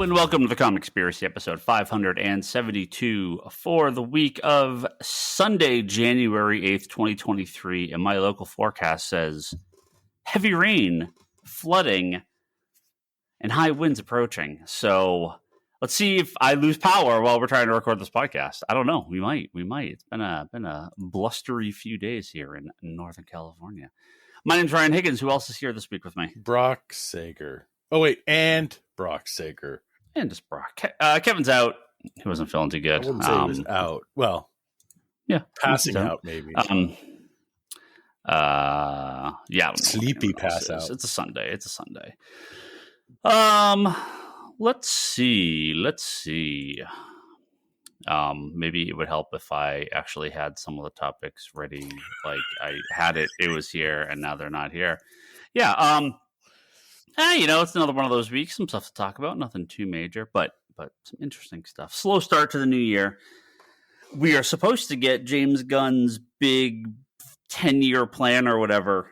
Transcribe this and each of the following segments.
and welcome to the Comic Conspiracy, episode 572 for the week of Sunday, January 8th, 2023. And my local forecast says heavy rain, flooding, and high winds approaching. So let's see if I lose power while we're trying to record this podcast. I don't know. We might. It's been a blustery few days here in Northern California. My name's Ryan Higgins. Who else is here this week with me? Brock Sager. Oh, wait. And Brock Sager. And just Brock. Kevin's out. He wasn't feeling too good. I wouldn't say he was out. Well, yeah, passing out maybe. Yeah, sleepy pass out. It's a Sunday. Let's see. Maybe it would help if I actually had some of the topics ready. Like I had it was here, and now they're not here. Yeah. It's another one of those weeks. Some stuff to talk about. Nothing too major, but some interesting stuff. Slow start to the new year. We are supposed to get James Gunn's big 10-year plan or whatever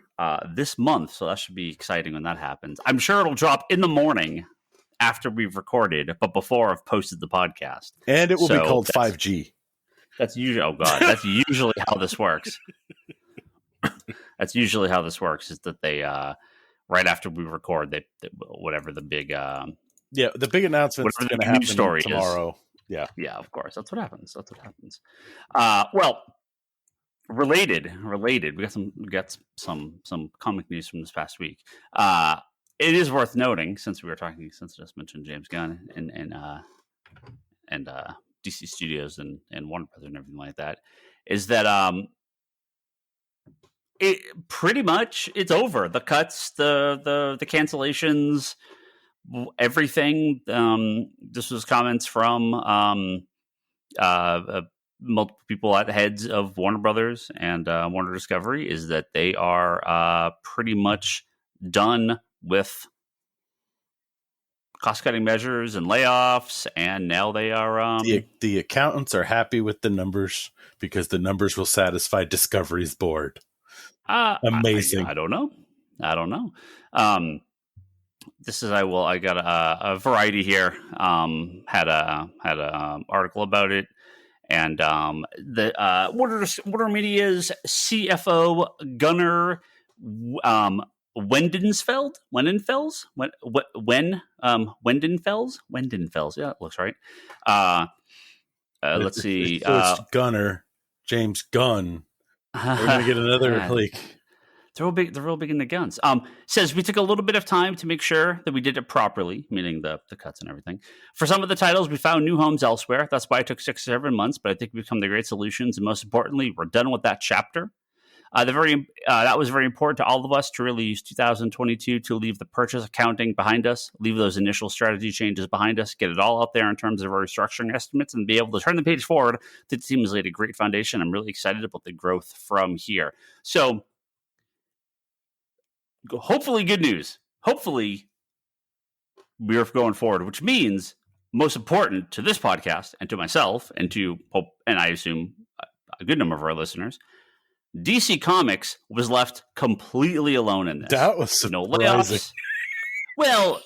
this month, so that should be exciting when that happens. I'm sure it'll drop in the morning after we've recorded, but before I've posted the podcast. And it will be called 5G. That's usually that's usually how this works. That's usually how this works, is that they right after we record, they whatever the big the big announcement is going to happen tomorrow. Yeah, of course, that's what happens. Well, related. We got some comic news from this past week. It is worth noting, since I just mentioned James Gunn and DC Studios and Warner Brothers and everything like that, is that it pretty much it's over. The cuts, the cancellations, everything. This was comments from multiple people at the heads of Warner Brothers and Warner Discovery, is that they are pretty much done with cost-cutting measures and layoffs, and now they are the accountants are happy with the numbers because the numbers will satisfy Discovery's board. Amazing. I don't know. This is I got a Variety here. Had a article about it, and the Warner Media's CFO Gunnar Wendenfels. Yeah, it looks right. Let's see. It's Gunnar, James Gunn. We're gonna get another They're real big in the guns. Says we took a little bit of time to make sure that we did it properly, meaning the cuts and everything. For some of the titles, we found new homes elsewhere. That's why it took 6 or 7 months, but I think we've come to great solutions. And most importantly, we're done with that chapter. That was very important to all of us to really use 2022 to leave the purchase accounting behind us, leave those initial strategy changes behind us, get it all out there in terms of our restructuring estimates, and be able to turn the page forward. The team has laid a great foundation. I'm really excited about the growth from here. So hopefully good news. Hopefully we're going forward, which means most important to this podcast and to myself and I assume a good number of our listeners, DC Comics was left completely alone in this. That was surprising. No layoffs. Well,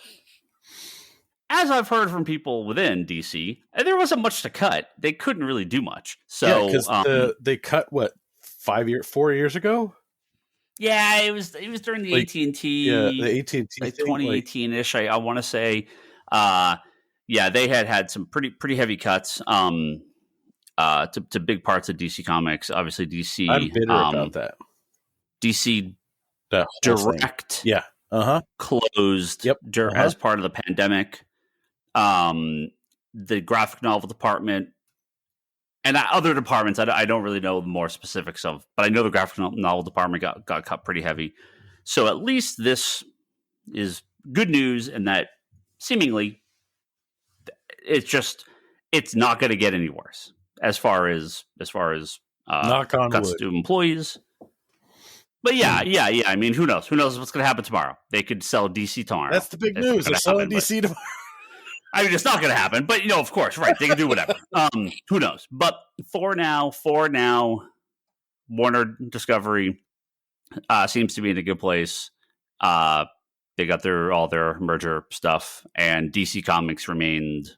as I've heard from people within DC, there wasn't much to cut. They couldn't really do much. So because they cut 4 years ago. Yeah, it was during the AT&T. Yeah, the AT&T like 2018-ish. I want to say. They had some pretty heavy cuts. To big parts of DC Comics. Obviously, DC. I'm bitter about that. DC Direct. Thing. Yeah. Closed. Yep. As part of the pandemic. The graphic novel department and other departments. I don't really know the more specifics of, but I know the graphic novel department got cut pretty heavy. So at least this is good news, in that seemingly it's not going to get any worse. As far as knock on cuts wood to employees. But yeah. I mean, who knows? Who knows what's going to happen tomorrow? They could sell DC tomorrow. That's the big news. They're selling DC tomorrow. I mean, it's not going to happen. But of course, right? They can do whatever. Who knows? But for now, Warner Discovery seems to be in a good place. They got all their merger stuff, and DC Comics remained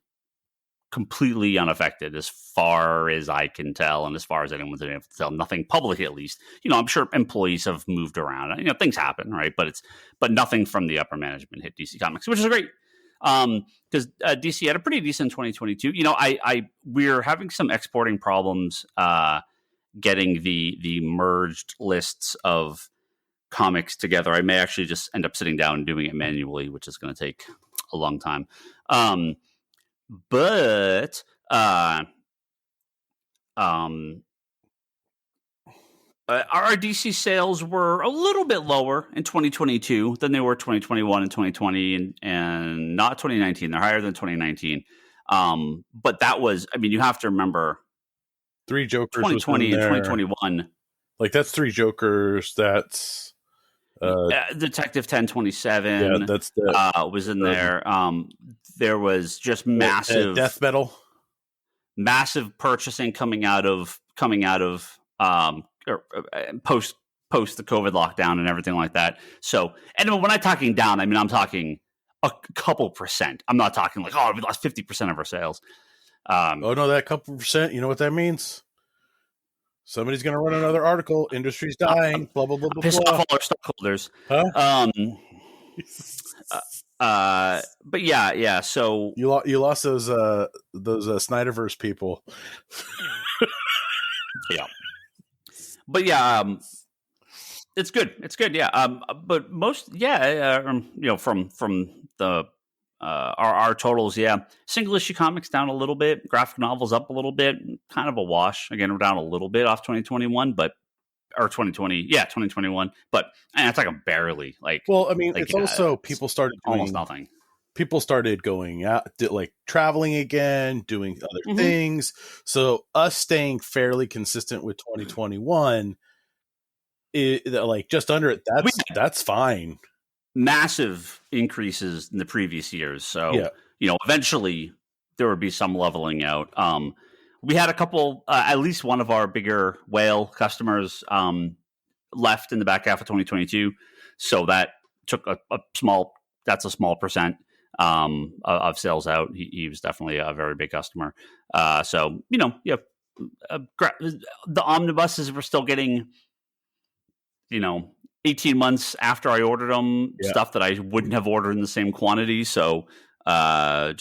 completely unaffected as far as I can tell, and as far as anyone's been able to tell. Nothing public, at least. I'm sure employees have moved around. Things happen, right? But nothing from the upper management hit DC Comics, which is great. Because DC had a pretty decent 2022. We're having some exporting problems getting the merged lists of comics together. I may actually just end up sitting down and doing it manually, which is going to take a long time. But our DC sales were a little bit lower in 2022 than they were 2021 and 2020 and not 2019. They're higher than 2019. But that was, you have to remember 3 Jokers 2020 and 2021. Like that's 3 Jokers. That's Detective 1027. Yeah, that's was in there. There was just massive death metal, massive purchasing coming out of post the COVID lockdown and everything like that. So, and when I'm talking down, I'm talking a couple percent. I'm not talking like, we lost 50% of our sales. Oh no, that couple percent. You know what that means? Somebody's going to run another article. Industry's dying. Blah blah blah blah. Piss off all our stockholders. Huh? But yeah. So you lost those Snyderverse people. Yeah. But yeah, it's good. It's good. Yeah. But most, from the our totals, single issue comics down a little bit, graphic novels up a little bit, kind of a wash. Again, we're down a little bit off 2021, or 2021, but it's like a barely like. Well, it's also people started doing almost nothing. People started going out, like traveling again, doing other things. So us staying fairly consistent with 2021, like just under it, that's fine. Massive increases in the previous years. So, eventually there would be some leveling out. We had a couple, at least one of our bigger whale customers left in the back half of 2022. So that took a small percent of sales out. He was definitely a very big customer. The omnibuses were still getting, 18 months after I ordered them, stuff that I wouldn't have ordered in the same quantity. So the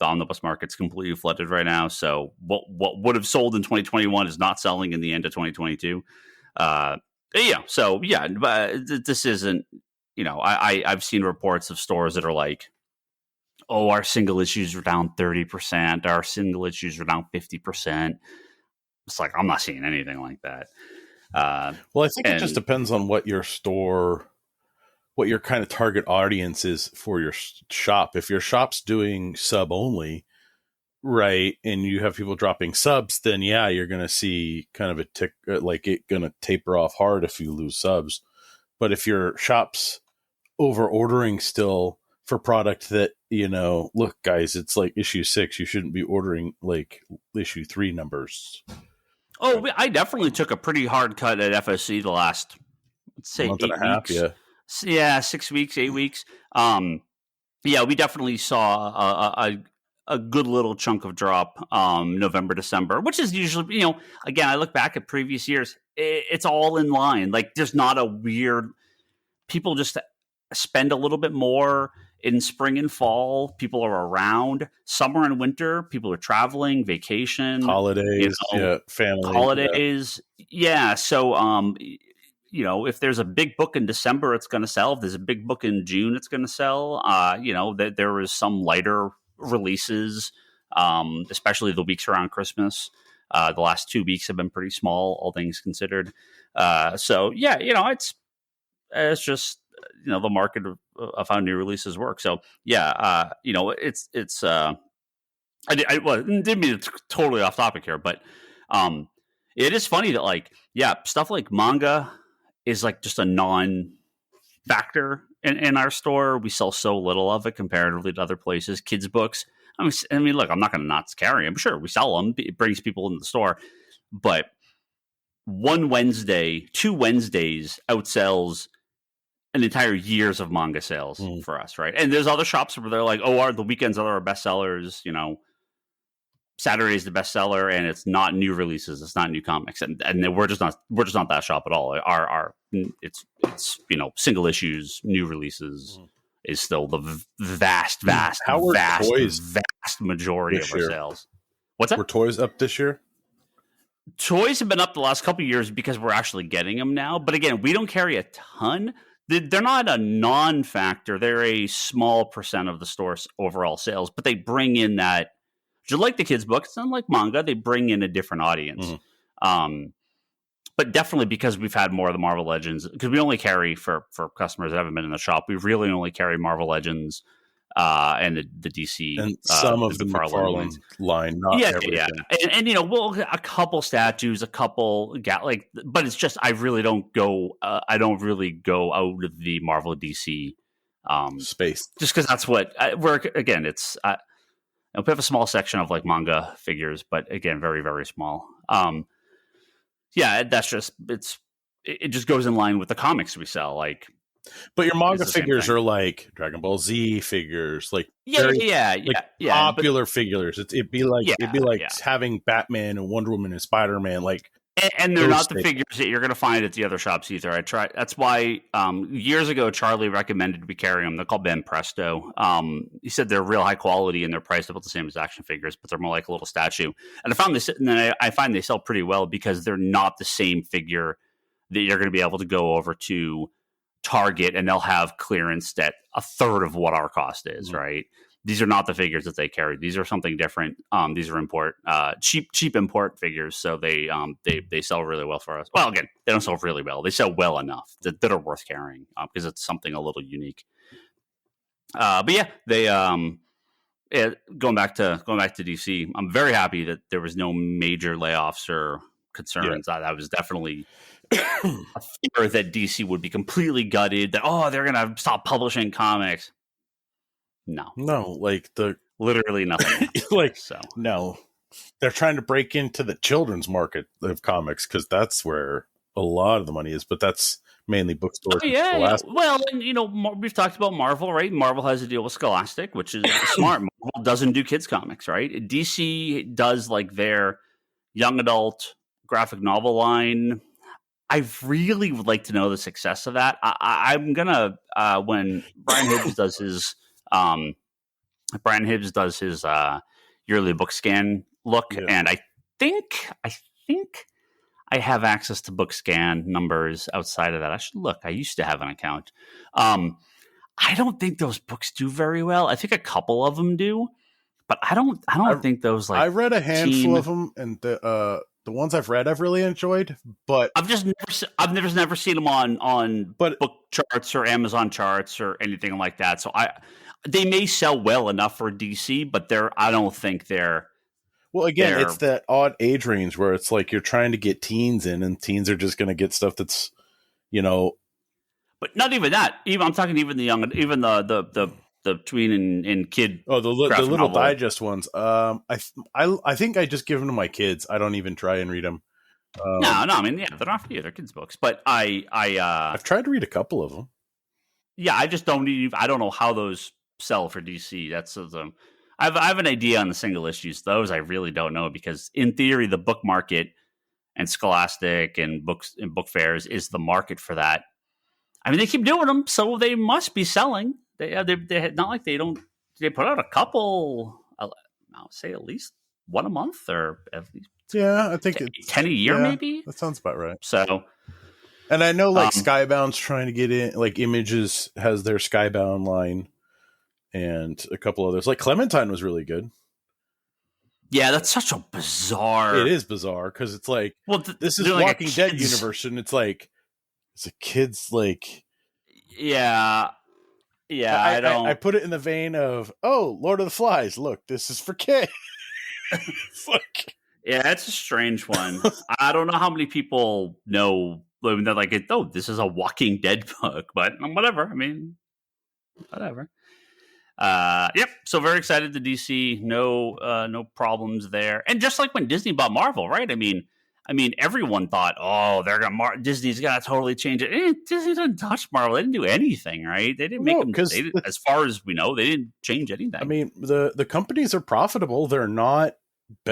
omnibus market's completely flooded right now. So what would have sold in 2021 is not selling in the end of 2022. But this isn't, I've seen reports of stores that are like, our single issues are down 30%. Our single issues are down 50%. It's like, I'm not seeing anything like that. Well, I think it just depends on what your kind of target audience is for your shop. If your shop's doing sub only, right, and you have people dropping subs, then you're going to see kind of a tick, like it going to taper off hard if you lose subs. But if your shop's over ordering still for product that, look, guys, it's like issue 6, you shouldn't be ordering like issue 3 numbers. Oh, I definitely took a pretty hard cut at FSC the last, let's say, month 8 and a half, weeks. Yeah, 6 weeks, 8 weeks. We definitely saw a good little chunk of drop November, December, which is usually, again, I look back at previous years, it's all in line. Like there's not a weird, people just spend a little bit more in spring and fall. People are around. Summer and winter, people are traveling, vacation, holidays, family, holidays. So, if there's a big book in December, it's going to sell. If there's a big book in June, it's going to sell. There is some lighter releases, especially the weeks around Christmas. The last 2 weeks have been pretty small, all things considered. It's just, the market of how new releases work. So I didn't mean it's totally off topic here, but it is funny that stuff like manga is like just a non-factor in our store. We sell so little of it comparatively to other places. Kids books. Look, I'm not going to not carry them. Sure, we sell them. It brings people into the store, but 2 Wednesdays outsells an entire years of manga sales for us, right? And there's other shops where they're like, oh, the weekends are our best sellers, Saturday is the bestseller, and it's not new releases, it's not new comics, and we're just not that shop at all. It's single issues, new releases is still the vast majority of our sales. What's that? Were toys up this year? Toys have been up the last couple of years because we're actually getting them now. But again, we don't carry a ton. They're not a non-factor. They're a small percent of the store's overall sales, but they bring in that. Just like the kids' books, unlike manga, they bring in a different audience. But definitely because we've had more of the Marvel Legends, because we only carry, for customers that haven't been in the shop, we really only carry Marvel Legends and the DC. And some of the McFarlane line, not everything. Yeah. And we'll a couple statues, a couple, but it's just, I really don't go, I don't really go out of the Marvel DC space. Just because that's what, it's... we have a small section of like manga figures, but again, very, very small. That's just it just goes in line with the comics we sell. Like, but your manga figures are like Dragon Ball Z figures, like popular figures. It'd be like having Batman and Wonder Woman and Spider-Man, like. And they're not the figures that you're going to find at the other shops either. That's why years ago Charlie recommended we carry them. They're called Ben Presto. He said they're real high quality and they're priced about the same as action figures, but they're more like a little statue. And I find they sell pretty well because they're not the same figure that you're going to be able to go over to Target and they'll have clearance at a third of what our cost is, right? These are not the figures that they carry. These are something different. These are cheap import figures. So they sell really well for us. Well, again, they don't sell really well. They sell well enough that are worth carrying because it's something a little unique. But yeah, they going back to DC. I'm very happy that there was no major layoffs or concerns. I was definitely a fear that DC would be completely gutted. That they're gonna stop publishing comics. No, like literally nothing. No, they're trying to break into the children's market of comics because that's where a lot of the money is. But that's mainly bookstores. Well, and we've talked about Marvel, right? Marvel has a deal with Scholastic, which is smart. Marvel doesn't do kids comics, right? DC does like their young adult graphic novel line. I really would like to know the success of that. I'm gonna when Brian Hibbs does his. Brian Hibbs does his yearly book scan look, and I think I have access to book scan numbers outside of that. I should look. I used to have an account. I don't think those books do very well. I think a couple of them do, but I don't think those like. I read a handful of them, and the ones I've read I've really enjoyed, but I've never seen them on book charts or Amazon charts or anything like that. So they may sell well enough for DC, but I don't think they're. Well, again, it's that odd age range where it's like you're trying to get teens in, and teens are just going to get stuff that's, But not even that. I'm talking even the young, even the tween and kid. Oh, the little digest ones. I think I just give them to my kids. I don't even try and read them. No. I mean, they're not for you. They're kids' books. But I've tried to read a couple of them. Yeah, I just don't. I don't know how those sell for DC. That's I have an idea on the single issues. Those I really don't know because in theory the book market and Scholastic and books and book fairs is the market for that. I mean, they keep doing them, so they must be selling. They not like they don't. They put out a couple. I'll say at least one a month or at least. Yeah, I think it's 10 a year, maybe. That sounds about right. So. And I know like Skybound's trying to get in, like Images has their Skybound line and a couple others. Like Clementine was really good. Yeah, that's such a bizarre. It is bizarre because it's like, this is Walking Dead universe, and it's like, it's a kid's like. Yeah. I put it in the vein of, Lord of the Flies. Look, this is for kids. It's like. Yeah, it's a strange one. I don't know how many people know. They're like, this is a Walking Dead book, but whatever. I mean, whatever. Yep. So very excited to DC. No problems there. And just like when Disney bought Marvel, right? I mean, I mean, everyone thought, oh, Disney's gonna totally change it. Disney didn't touch Marvel. They didn't do anything, right? They didn't make No, them. because As far as we know, they didn't change anything. I mean, the companies are profitable. They're not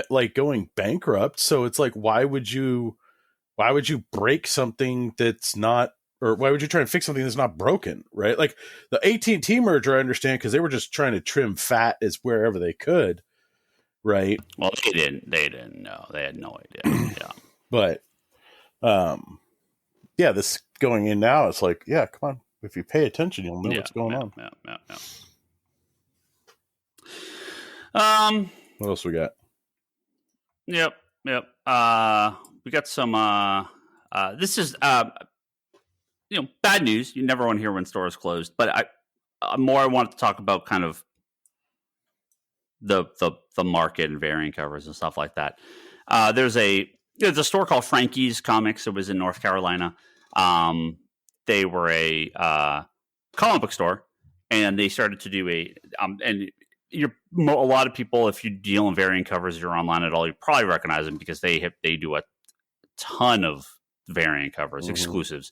like going bankrupt. So it's like, why would you break something that's not, or why would you try and fix something that's not broken, right? Like the AT&T merger, I understand, because they were just trying to trim fat as wherever they could, right? Well, they didn't know. They had no idea. Yeah. But, yeah, this going in now, it's like, yeah, come on. If you pay attention, you'll know what's going on. Yeah. What else we got? Yep. We got some. This is bad news. You never want to hear when stores closed, but I wanted to talk about kind of the market and variant covers and stuff like that. There's a store called Frankie's Comics. It was in North Carolina. They were a comic book store, and they started to do a lot of people, if you deal in variant covers, you're online at all, you probably recognize them because they do a ton of variant covers, exclusives.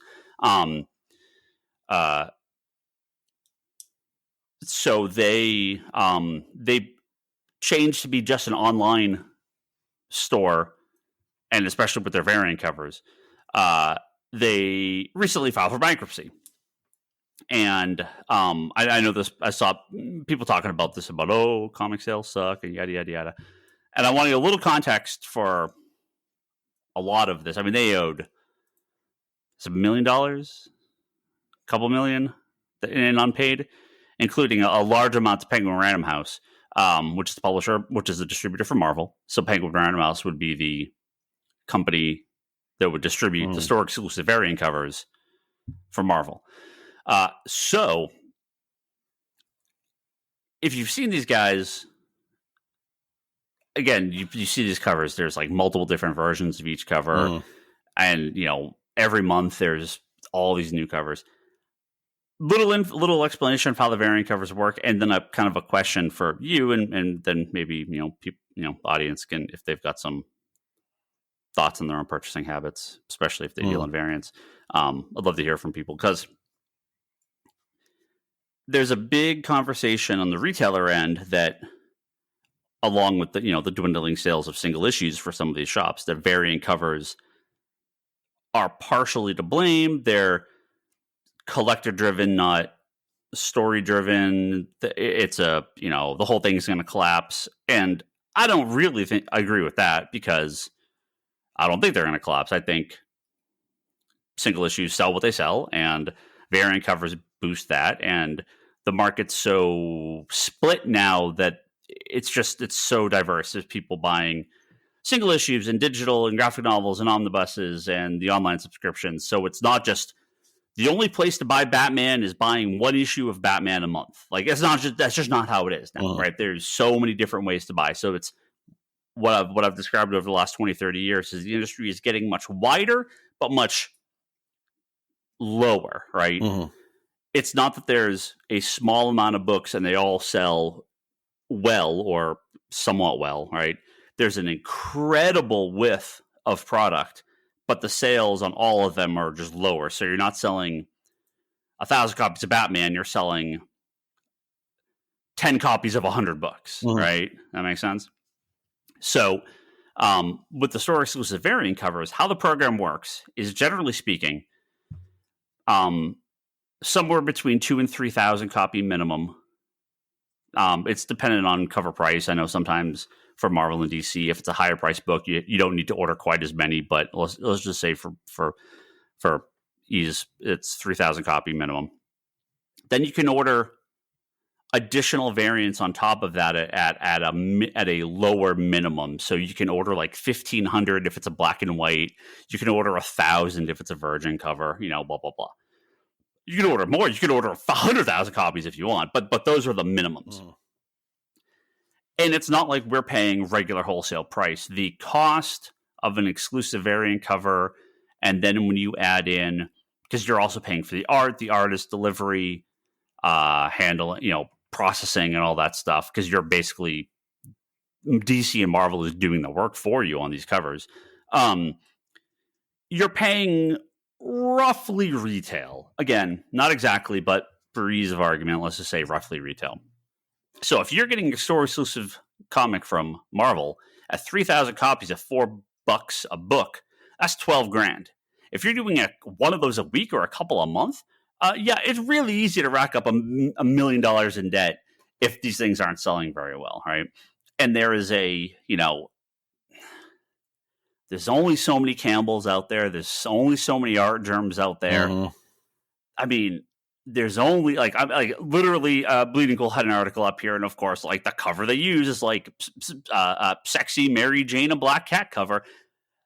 So they changed to be just an online store, and especially with their variant covers, they recently filed for bankruptcy. And I know this. I saw people talking about this about comic sales suck and yada yada yada. And I wanted a little context for a lot of this. I mean, they owed $1 million, a couple million in unpaid, including a large amount to Penguin Random House, which is the publisher, which is the distributor for Marvel. So Penguin Random House would be the company that would distribute the store exclusive variant covers for Marvel. So if you've seen these guys, again, you see these covers, there's like multiple different versions of each cover. And, every month there's all these new covers. Little explanation of how the variant covers work. And then a kind of a question for you. And then maybe, people, audience can, if they've got some thoughts on their own purchasing habits, especially if they deal in variants. I'd love to hear from people, because there's a big conversation on the retailer end that, along with the dwindling sales of single issues for some of these shops, that variant covers are partially to blame. They're collector driven, not story driven. It's the whole thing is going to collapse. And I don't really agree with that, because I don't think they're going to collapse. I think single issues sell what they sell, and variant covers boost that. And the market's so split now that it's so diverse. There's people buying single issues and digital and graphic novels and omnibuses and the online subscriptions. So it's not just the only place to buy Batman is buying one issue of Batman a month. Like, that's just not how it is now, right? There's so many different ways to buy. So it's what I've described over the last 20, 30 years is the industry is getting much wider, but much lower, right? It's not that there's a small amount of books and they all sell well or somewhat well, right? There's an incredible width of product, but the sales on all of them are just lower. So you're not selling 1,000 copies of Batman, you're selling 10 copies of 100 books, right? That makes sense? So with the store exclusive variant covers, how the program works is, generally speaking, somewhere between 2,000 and 3,000 copy minimum. It's dependent on cover price. I know sometimes for Marvel and DC, if it's a higher price book, you don't need to order quite as many. But let's just say for ease, it's 3,000 copy minimum. Then you can order additional variants on top of that at a lower minimum. So you can order like 1,500 if it's a black and white. You can order 1,000 if it's a virgin cover. Blah blah blah. You can order more. You can order 100,000 copies if you want, but those are the minimums. And it's not like we're paying regular wholesale price. The cost of an exclusive variant cover, and then when you add in, because you're also paying for the art, the artist, delivery, handling, processing, and all that stuff, because you're basically DC and Marvel is doing the work for you on these covers. you're paying roughly retail. Again, not exactly, but for ease of argument, let's just say roughly retail. So if you're getting a store exclusive comic from Marvel at 3,000 copies at $4 a book, that's 12 grand. If you're doing one of those a week or a couple a month, it's really easy to rack up $1 million in debt if these things aren't selling very well, right? And there is there's only so many Campbells out there. There's only so many art germs out there. Mhm. I mean, there's only literally Bleeding Cool had an article up here, and of course, like the cover they use is like sexy Mary Jane and Black Cat cover.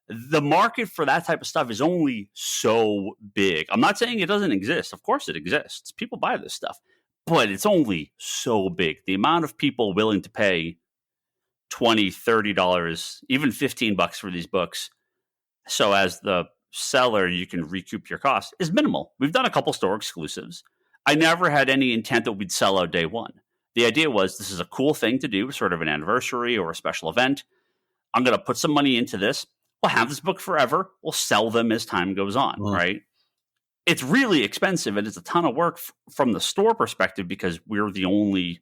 The market for that type of stuff is only so big. I'm not saying it doesn't exist. Of course it exists. People buy this stuff, but it's only so big. The amount of people willing to pay $20, $30, even $15 for these books, so as the seller you can recoup your costs, is minimal. We've done a couple store exclusives. I never had any intent that we'd sell out day one. The idea was this is a cool thing to do, sort of an anniversary or a special event. I'm going to put some money into this. We'll have this book forever. We'll sell them as time goes on, right? It's really expensive, and it's a ton of work from the store perspective because we're the only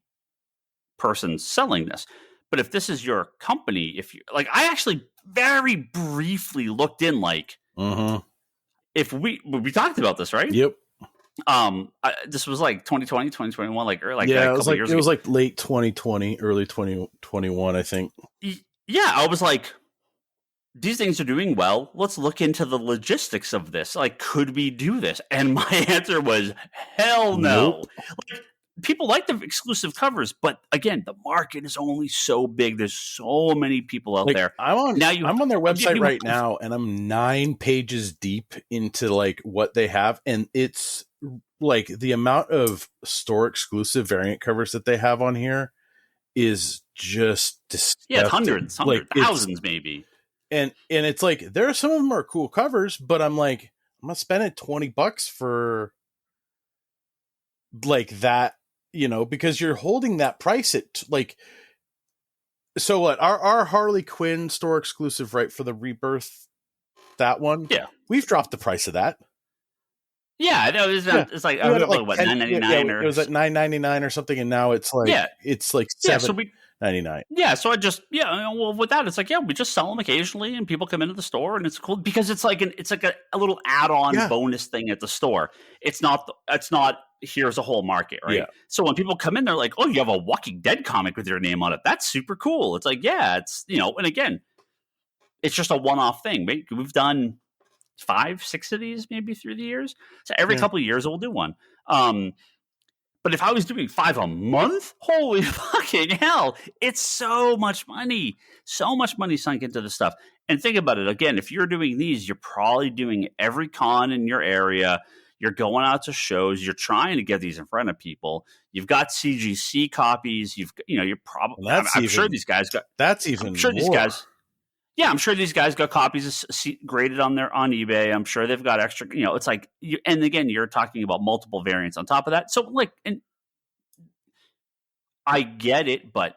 person selling this. But if this is your company, if you like, I actually very briefly looked in, if we talked about this, right? Yep. This was like 2020, 2021, it was like late 2020, early 2021, I think. Yeah, I was like, these things are doing well. Let's look into the logistics of this. Like, could we do this? And my answer was, hell no. Nope. Like, people like the exclusive covers, but again, the market is only so big. There's so many people out there. I'm on their website right now, and I'm 9 pages deep into like what they have, and it's like the amount of store exclusive variant covers that they have on here is just disgusting. Yeah, hundreds, thousands maybe. And it's like, there are some of them are cool covers, but I'm like, I'm gonna spend it $20 for like that, because you're holding that price at like. So what? Our Harley Quinn store exclusive, right, for the Rebirth, that one. Yeah, we've dropped the price of that. Yeah, it's like what, $9.99 or it was at $9.99 or something, and now it's like $7.99. Yeah, so well, with that, it's like, we just sell them occasionally, and people come into the store, and it's cool because it's like a little add-on bonus thing at the store. It's not here's a whole market, right? Yeah. So when people come in, they're like, oh, you have a Walking Dead comic with your name on it. That's super cool. It's like, it's and again, it's just a one-off thing. We've done 5, 6 of these maybe through the years. So every couple of years we'll do one. But if I was doing 5 a month, holy fucking hell, it's so much money sunk into this stuff. And think about it again, if you're doing these, you're probably doing every con in your area. You're going out to shows. You're trying to get these in front of people. You've got CGC copies. You're probably. I'm sure these guys got. That's even. I'm sure more. These guys. Yeah, I'm sure these guys got copies graded on eBay. I'm sure they've got extra. It's like, and again, you're talking about multiple variants on top of that. So, and I get it, but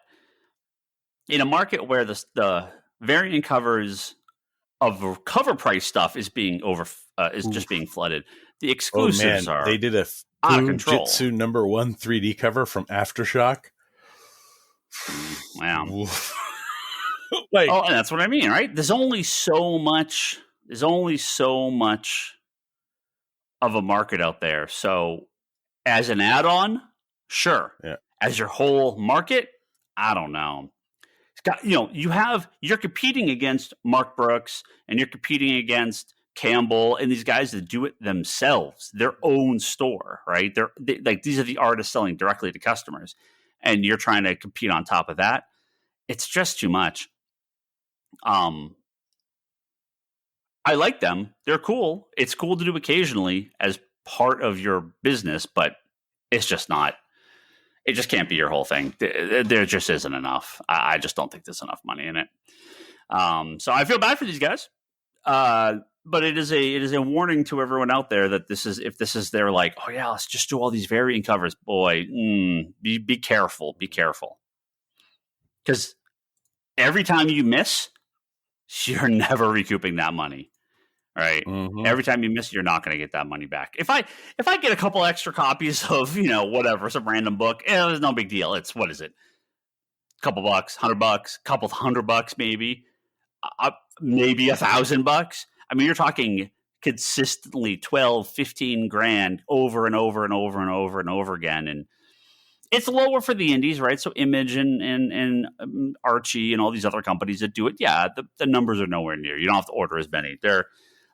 in a market where the variant covers of cover price stuff is being just being flooded, the exclusives are. They did a out of control. Jitsu #1 3D cover from Aftershock. Wow. And that's what I mean, right? There's only so much of a market out there. So as an add-on, sure. Yeah. As your whole market, I don't know. It's got, you're competing against Mark Brooks, and you're competing against Campbell and these guys that do it themselves, their own store, right? These are the artists selling directly to customers, and you're trying to compete on top of that. It's just too much. I like them. They're cool. It's cool to do occasionally as part of your business, but it's just not. It just can't be your whole thing. There just isn't enough. I just don't think there's enough money in it. So I feel bad for these guys. But it is a warning to everyone out there that if this is their like, oh yeah, let's just do all these variant covers. Boy, be careful. Be careful. Because every time you miss, you're never recouping that money, right? Mhm. Every time you miss, you're not going to get that money back. If I get a couple extra copies of whatever, some random book, it's no big deal. It's what is it? A couple bucks, $100, couple $100 maybe, maybe $1,000. I mean, you're talking consistently 12, 15 grand over and over and over and over and over again, and it's lower for the indies, right? So Image and Archie and all these other companies that do it, yeah, the numbers are nowhere near. You don't have to order as many. They're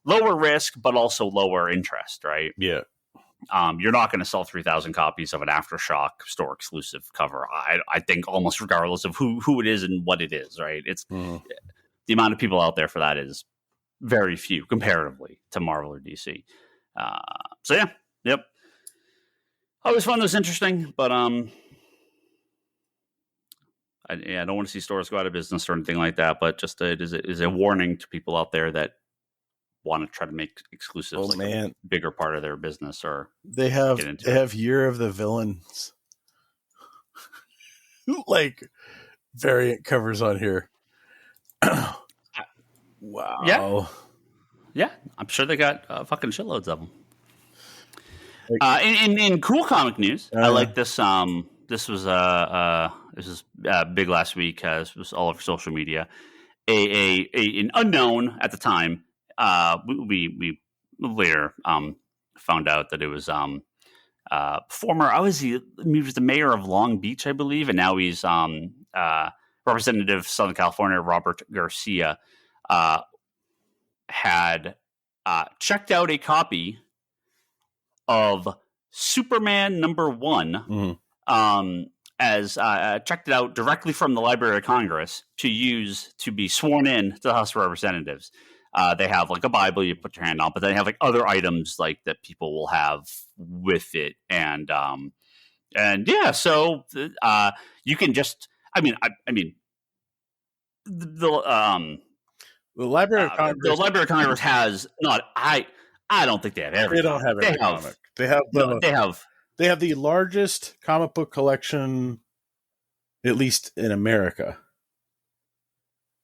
lower risk, but also lower interest, right? Yeah. You're not going to sell 3,000 copies of an Aftershock store exclusive cover. I think almost regardless of who it is and what it is, right? It's the amount of people out there for that is very few comparatively to Marvel or DC. So yeah, yep. I always found this interesting, but I don't want to see stores go out of business or anything like that. But just it is a warning to people out there that want to try to make exclusives a bigger part of their business, or they have Year of the Villains like variant covers on here. Wow. Yeah, I'm sure they got fucking shitloads of them. In cool comic news, I like this. This was big last week. It was all over social media. An unknown at the time. We later found out that it was former. He was the mayor of Long Beach, I believe, and now he's Representative of Southern California Robert Garcia had checked out a copy of Superman #1 as checked it out directly from the Library of Congress to use to be sworn in to the House of Representatives. They have like a Bible you put your hand on, but they have like other items like that people will have with it, and yeah, so you can just. I mean, the Library of Congress. The Library of Congress has not. I don't think they have every. They don't have every comic. They have the largest comic book collection, at least in America.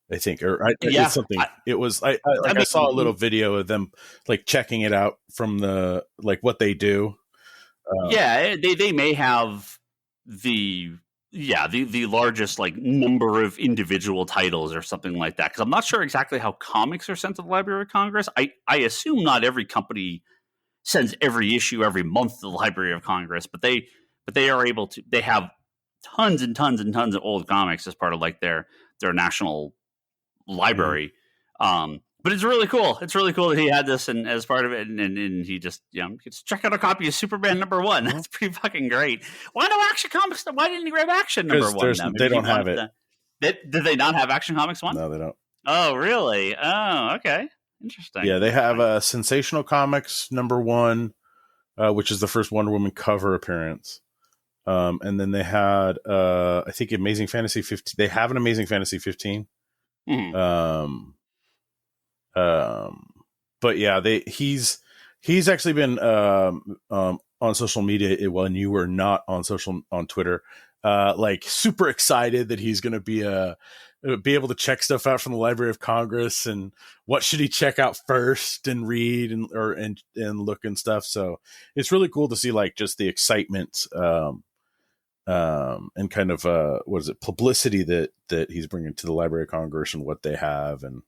I think, it's something. It was. I saw a little video of them like checking it out from the what they do. They may have the largest number of individual titles or something like that, because I'm not sure exactly how comics are sent to the Library of Congress. I assume not every company sends every issue every month to the Library of Congress, but they are able to. They have tons and tons and tons of old comics as part of their national library. But it's really cool. It's really cool that he had this and as part of it, and he just check out a copy of Superman #1. That's pretty fucking great. Why no Action Comics? Why didn't he grab Action #1? They don't have it. Did they not have Action Comics 1? No, they don't. Oh, really? Oh, okay. Interesting. Yeah, they have Sensational Comics #1, which is the first Wonder Woman cover appearance. And then they had, I think, Amazing Fantasy 15. They have an Amazing Fantasy 15. But yeah, he's actually been on social media when you were not on Twitter, super excited that he's going to be able to check stuff out from the Library of Congress, and what should he check out first and read and look and stuff. So it's really cool to see just the excitement and kind of publicity that he's bringing to the Library of Congress and what they have and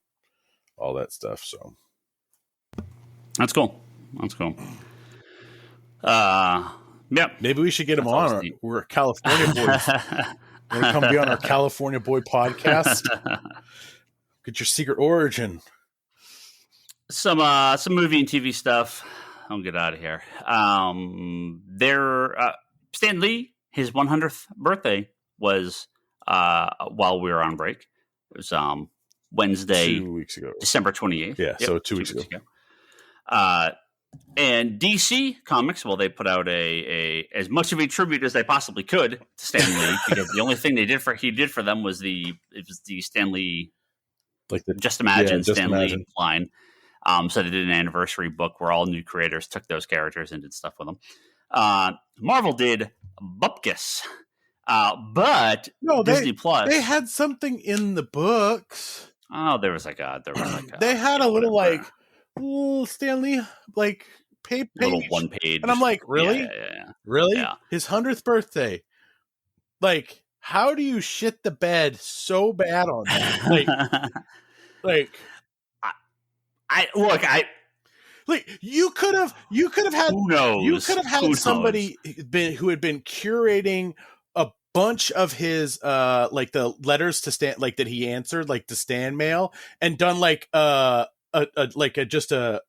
all that stuff. So that's cool. Yeah, maybe we should get him on. We're California boys. Want to come be on our California Boy podcast? Get your secret origin. Some movie and TV stuff. I'll get out of here. Stan Lee, his 100th birthday was while we were on break. It was Wednesday, 2 weeks ago, December 28th. Yeah, so 2 weeks ago. And DC Comics, well, they put out a as much of a tribute as they possibly could to Stan Lee, because the only thing he did for them was the Stan Lee, Just Imagine Stan Lee line. So they did an anniversary book where all new creators took those characters and did stuff with them. Marvel did Bupkis, but Disney Plus, they had something in the books. Oh, there was like they had a little Stan Lee, like page, little one page. and I'm like, really, really, Yeah. his 100th birthday. Like, how do you shit the bed so bad on that? Like, you could have had who knows? You could have had somebody who had been curating a bunch of his like the letters to Stan, like that he answered, like to Stan mail, and done like just an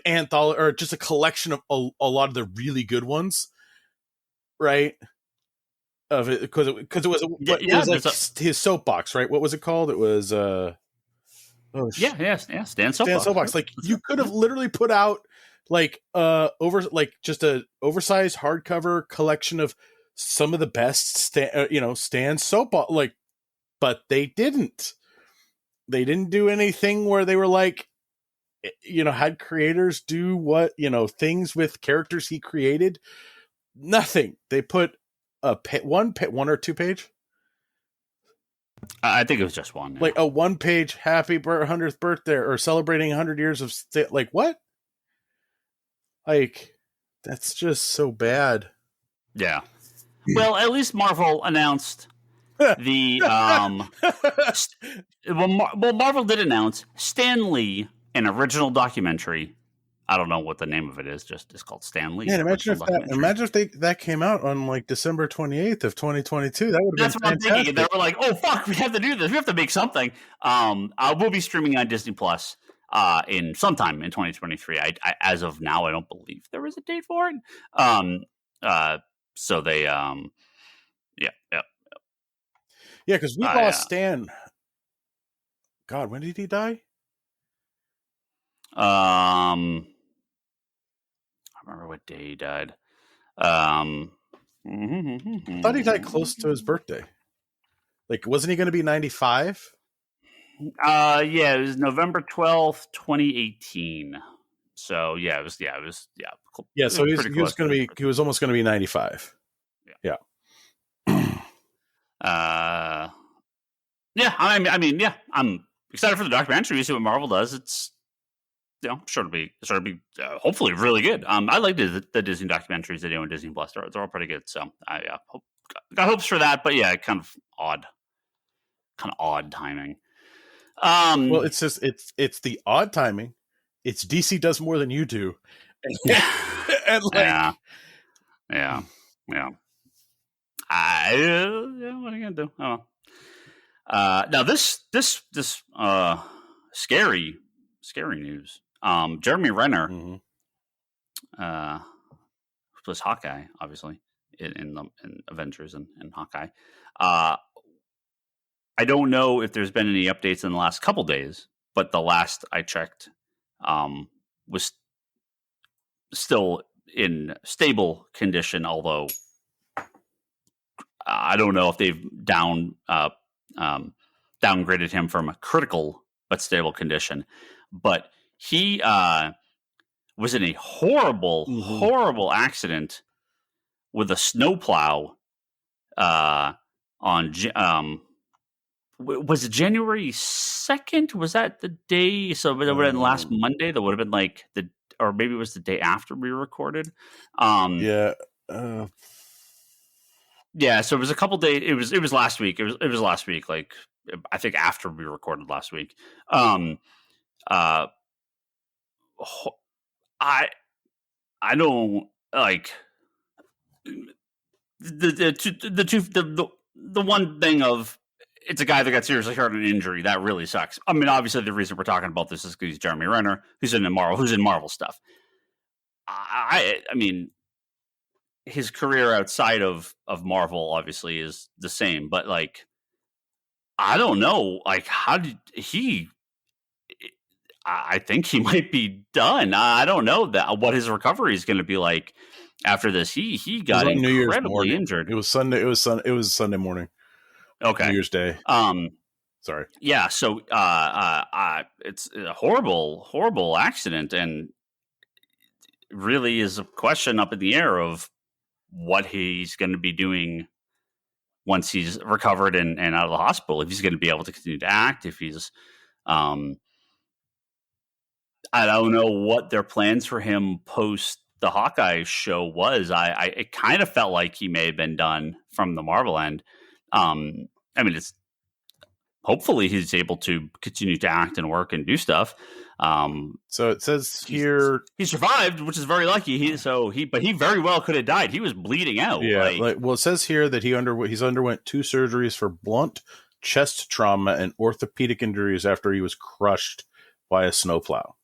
anthology or just a collection of a lot of the really good ones, right? Of it because it was like his soapbox, right? What was it called? It was Stan Soapbox. Like you could have literally put out like just a oversized hardcover collection of some of the best Stan Soapbox, like, but they didn't. They didn't do anything where they were like, had creators do what, things with characters he created. Nothing. They put one or two page. I think it was just one. Like a 1-page happy 100th birthday or celebrating 100 years of like what? Like, that's just so bad. Yeah. Well, at least Marvel announced the Marvel did announce Stan Lee, an original documentary. I don't know what the name of it is. It's called Stan Lee. Man, imagine if that came out on like December 28th of 2022. That would have been fantastic. That's what I'm thinking. They were like, "Oh fuck, we have to do this. We have to make something." We'll be streaming on Disney Plus in sometime in 2023. I as of now, I don't believe there is a date for it. So they yeah, because we lost Stan. God, when did he die? I remember what day he died. I thought he died close to his birthday. Like, wasn't he going to be 95? It was November 12th, 2018. So it was. So he was almost going to be 95. Yeah. I'm excited for the documentary. You see what Marvel does. It's sure to be hopefully really good. I like the Disney documentaries they do on Disney Plus. They're all pretty good. So I got hopes for that. But yeah, kind of odd timing. Well, it's just it's the odd timing. It's DC does more than you do. And yeah. What are you gonna do? Oh. Now this scary news. Jeremy Renner, who plays Hawkeye, obviously in Avengers and Hawkeye. I don't know if there's been any updates in the last couple days, but the last I checked was still in stable condition. Although I don't know if they've downgraded him from a critical but stable condition. But he was in a horrible accident with a snowplow on was it January 2nd? Was that the day? So it would have been last Monday. That would have been like or maybe it was the day after we recorded. Yeah. So it was a couple days. It was last week. It was last week. Like I think after we recorded last week. I don't like the one thing of it's a guy that got seriously hurt in an injury that really sucks. I mean, obviously the reason we're talking about this is because he's Jeremy Renner, who's in Marvel stuff. I mean, his career outside of Marvel obviously is the same, but like, I don't know, like how did he? I think he might be done. I don't know what his recovery is going to be like after this. He got incredibly injured. It was Sunday. It was Sunday morning. Okay, New Year's Day. Sorry. Yeah. So it's a horrible accident, and really is a question up in the air of what he's going to be doing once he's recovered and out of the hospital. If he's going to be able to continue to act, if he's I don't know what their plans for him post the Hawkeye show was. It kind of felt like he may have been done from the Marvel end. I mean, it's hopefully he's able to continue to act and work and do stuff. So it says here he survived, which is very lucky. But he very well could have died. He was bleeding out. Yeah, well, it says here that he's underwent 2 surgeries for blunt chest trauma and orthopedic injuries after he was crushed by a snowplow.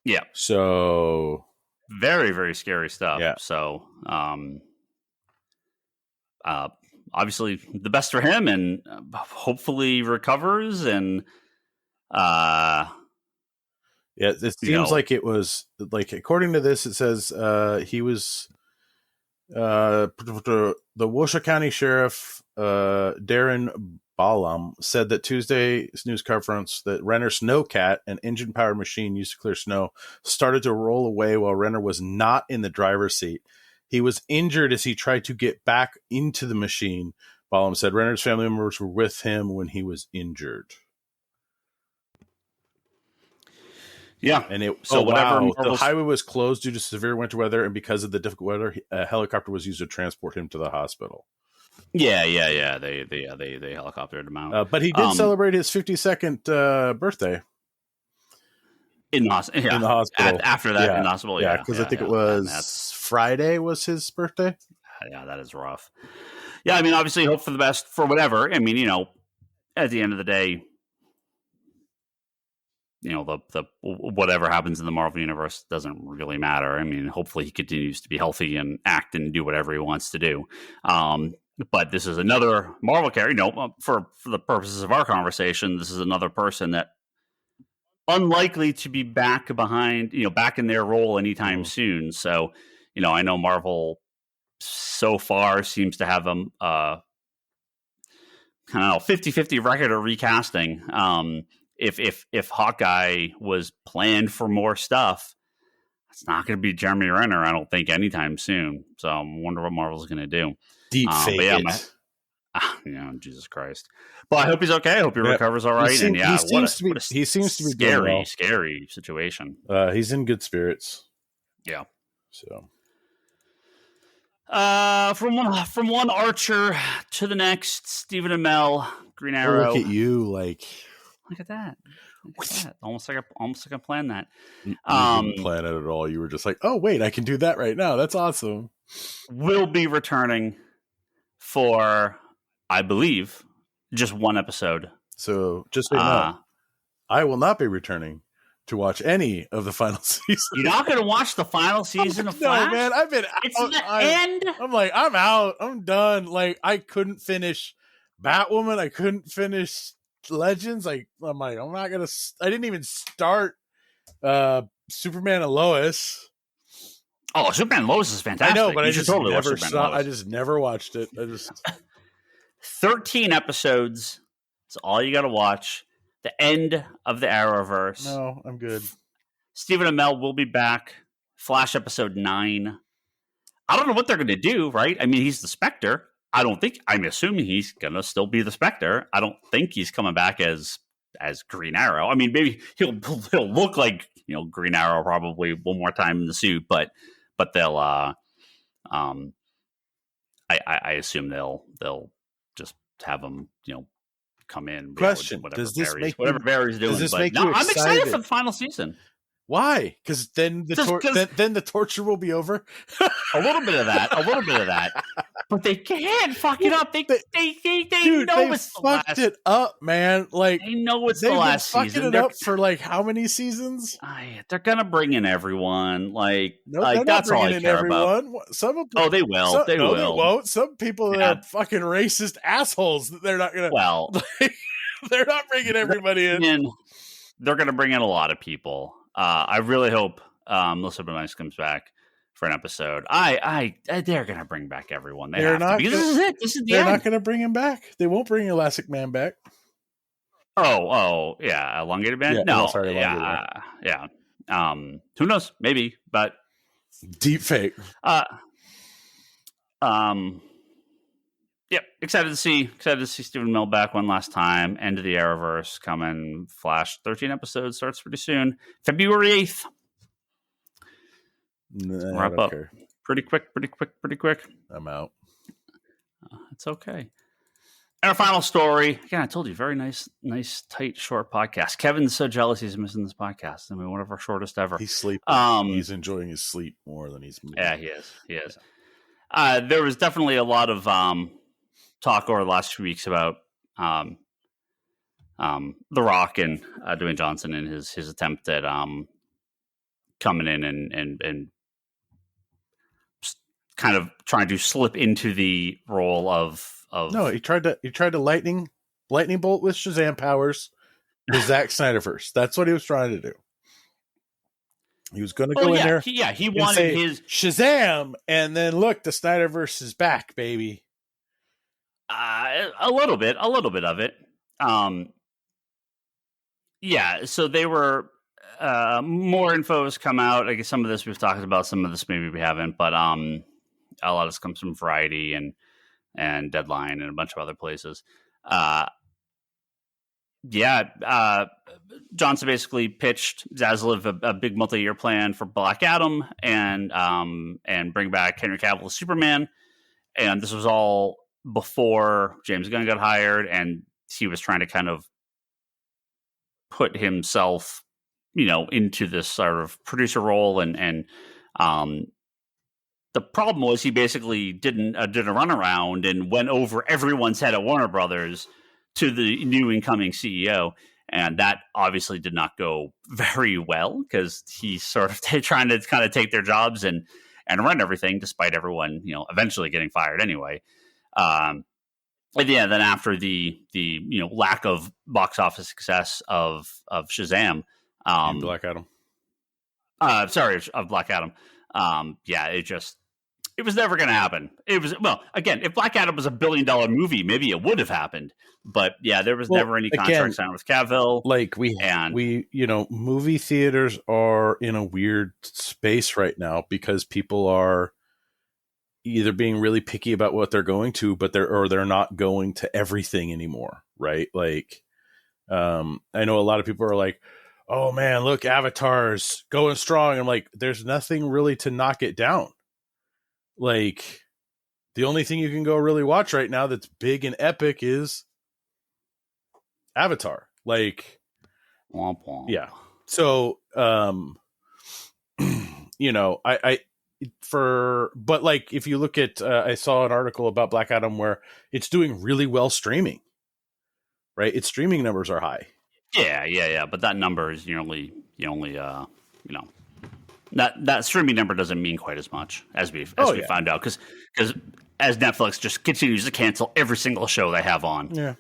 Yeah. So very, very scary stuff. Yeah. So, obviously the best for him, and hopefully recovers. And yeah, it seems like it was like, according to this, it says he was the Washoe County Sheriff Darren Balam said that Tuesday's news conference that Renner's snowcat, an engine-powered machine used to clear snow, started to roll away while Renner was not in the driver's seat. He was injured as he tried to get back into the machine. Balam said Renner's family members were with him when he was injured. Yeah. And whatever. The highway was closed due to severe winter weather, and because of the difficult weather, a helicopter was used to transport him to the hospital. Yeah. They helicoptered him out. But he did celebrate his 52nd birthday in the hospital. After that, in the hospital. Yeah, because I think it was Friday was his birthday. Yeah, that is rough. Yeah, I mean, obviously, hope for the best for whatever. I mean, at the end of the day, the whatever happens in the Marvel universe doesn't really matter. I mean, hopefully he continues to be healthy and act and do whatever he wants to do. But this is another Marvel character. For the purposes of our conversation, this is another person that unlikely to be back in their role anytime soon. So, I know Marvel so far seems to have a 50-50 record of recasting. If Hawkeye was planned for more stuff, it's not going to be Jeremy Renner, I don't think, anytime soon. So I wonder what Marvel's going to do. Deep fake it. Jesus Christ. But I hope he's okay. I hope he recovers all right. He seems to be scary situation. He's in good spirits. Yeah. So. From one Archer to the next, Stephen Amell, Green Arrow. Look at you, Look at that. Almost like I planned that. You didn't plan it at all. You were just like, oh, wait, I can do that right now. That's awesome. Will be returning for, I believe, just one episode. So just so you know, I will not be returning to watch any of the final season. You're not going to watch the final season of Flash? No, man. I've been out. The end? I'm like, I'm out. I'm done. Like, I couldn't finish Batwoman. I couldn't finish Legends. I'm like, I'm not going to. I didn't even start Superman and Lois. Oh, Superman and Lois is fantastic. I know, but I just never watched it. 13 episodes. That's all you got to watch. The end of the Arrowverse. No, I'm good. Stephen Amell will be back. Flash episode 9. I don't know what they're going to do, right? I mean, he's the Spectre. I'm assuming he's going to still be the Spectre. I don't think he's coming back as Green Arrow. I mean, maybe he'll look like, Green Arrow probably one more time in the suit, but they'll, I assume they'll just have him, come in. Question: whatever Barry's doing? Does this make you excited? I'm excited for the final season. Why? Because then the torture will be over. A little bit of that. But they can't fuck it up. They know it's the last. It up, man. Like, they know it's the last season. They've been fucking it up for like how many seasons? They're gonna bring in everyone. Like, no, they're that's not all I bringing in care everyone. about. Some of them, oh, they will. They will. They won't. Some people are fucking racist assholes. They're not gonna. Well, they're not bringing everybody in. They're gonna bring in a lot of people. I really hope Melissa Benoist comes back for an episode. They're gonna bring back everyone. This is it. This is the end. They're not gonna bring him back. They won't bring Elastic Man back. Oh, yeah, Elongated Man. Yeah, no, sorry, yeah. Who knows? Maybe, but deep fake. Yep, excited to see Stephen Amell back one last time. End of the Arrowverse coming. Flash 13 episodes starts pretty soon. February 8th. Nah, I Wrap don't up. care. Pretty quick. I'm out. It's okay. And our final story. Again, I told you, very nice, tight, short podcast. Kevin's so jealous he's missing this podcast. I mean, one of our shortest ever. He's sleeping. He's enjoying his sleep more than he's moving. Yeah, he is. There was definitely a lot of talk over the last few weeks about The Rock and Dwayne Johnson and his attempt at coming in and kind of trying to slip into the role of No, he tried to lightning bolt with Shazam powers the Zack Snyderverse. That's what he was trying to do. He was going to go in there. He wanted his Shazam, and then look, the Snyderverse is back, baby. A little bit of it. So they were more info has come out. I guess some of this we've talked about, some of this maybe we haven't, but a lot of this comes from Variety and Deadline and a bunch of other places. Johnson basically pitched Zaslav a big multi-year plan for Black Adam and bring back Henry Cavill as Superman. And this was all before James Gunn got hired, and he was trying to kind of put himself, into this sort of producer role. And the problem was he basically did a runaround and went over everyone's head at Warner Brothers to the new incoming CEO. And that obviously did not go very well because he's sort of trying to kind of take their jobs and run everything, despite everyone, eventually getting fired anyway. Then after the lack of box office success of Shazam, Black Adam. Of Black Adam. It was never going to happen. It was, again, if Black Adam was $1 billion movie, maybe it would have happened. But there was never any contract signed with Cavill. Like we, movie theaters are in a weird space right now because people are either being really picky about what they're going to, but they're not going to everything anymore. Right. Like, I know a lot of people are like, oh man, look, Avatar's going strong. I'm like, there's nothing really to knock it down. Like, the only thing you can go really watch right now that's big and epic is Avatar. Like, womp womp. Yeah. So, but like, if you look at, I saw an article about Black Adam where it's doing really well streaming, right? Its streaming numbers are high. Yeah. But that number is only that streaming number doesn't mean quite as much as we found out because as Netflix just continues to cancel every single show they have on,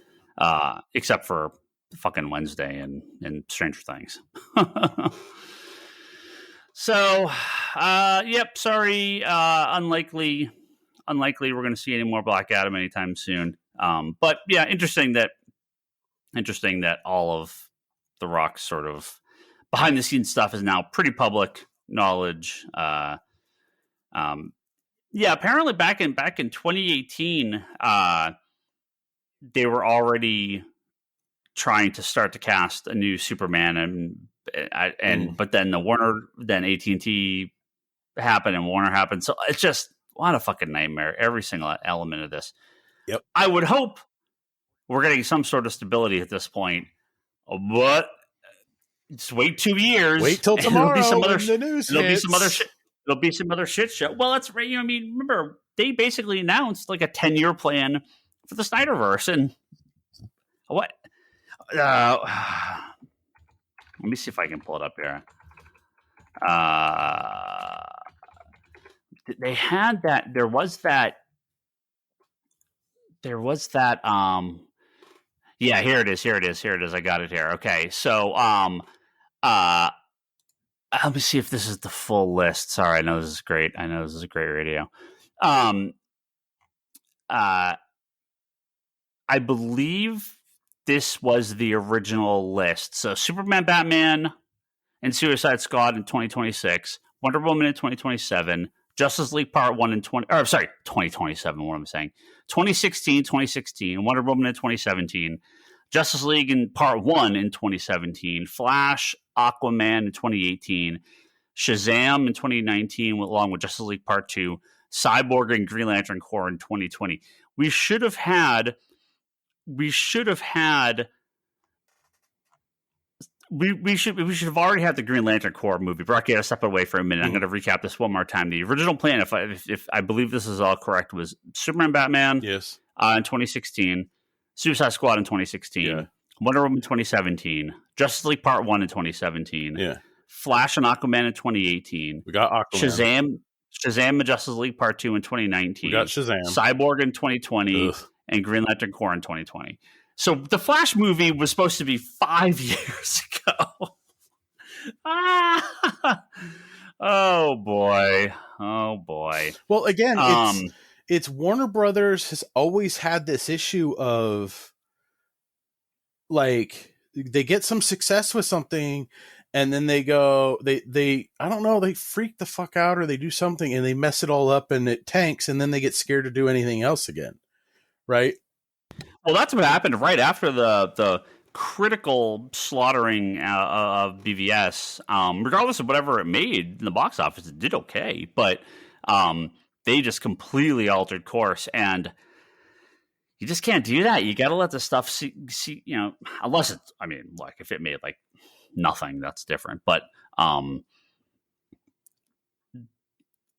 except for fucking Wednesday and Stranger Things. So, sorry, unlikely we're going to see any more Black Adam anytime soon. But yeah, interesting that all of The Rock's sort of behind the scenes stuff is now pretty public knowledge. Apparently back in 2018, they were already trying to start to cast a new Superman, but then AT&T happened and Warner happened, so it's just what a fucking nightmare. Every single element of this. Yep. I would hope we're getting some sort of stability at this point, but just wait 2 years. Wait till tomorrow. It'll be some other shit show. Well, that's right. Remember they basically announced like a 10-year plan for the Snyderverse, and what? Let me see if I can pull it up here. They had that. There was that. Yeah, here it is. I got it here. Okay, so let me see if this is the full list. Sorry, I know this is great. Radio. I believe this was the original list. So Superman, Batman, and Suicide Squad in 2026, Wonder Woman in 2027, Justice League Part 1 in 2027, what am I saying? 2016, Wonder Woman in 2017, Justice League in Part 1 in 2017, Flash, Aquaman in 2018, Shazam in 2019, along with Justice League Part 2, Cyborg and Green Lantern Corps in 2020. We should have had we should have already had the Green Lantern Corps movie. Brock, you got to step away for a minute. I'm going to recap this one more time. The original plan, if I believe this is all correct, was Superman, Batman, Yes. in 2016, Suicide Squad in 2016, Yeah. Wonder Woman in 2017, Justice League Part 1 in 2017, Yeah. Flash and Aquaman in 2018, We got Aquaman. Shazam and Justice League Part 2 in 2019, We got Shazam. Cyborg in 2020, Ugh. and Green Lantern Corps in 2020. So the Flash movie was supposed to be 5 years ago. Oh boy. Well, again, it's Warner Brothers has always had this issue of like they get some success with something and then they go they I don't know, they freak the fuck out or they do something and they mess it all up and it tanks and then they get scared to do anything else again. Right? Well, that's what happened right after the critical slaughtering of BVS. Regardless of whatever it made in the box office, it did okay, but they just completely altered course, and you just can't do that. You got to let the stuff see, unless it's, I mean, like if it made like nothing, that's different. But